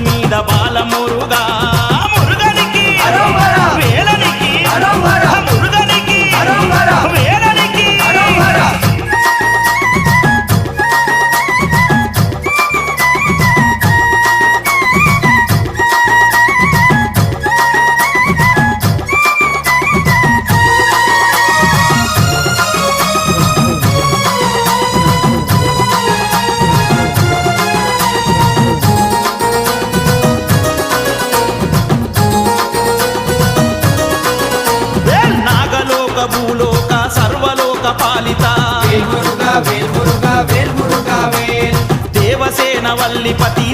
మీద బాలమురుగా మురుగనికి వేలనికి మురుగనికి వేలనికి నాగలోక భూలోక సర్వలోక పాలిత దేవసేన వల్లిపతి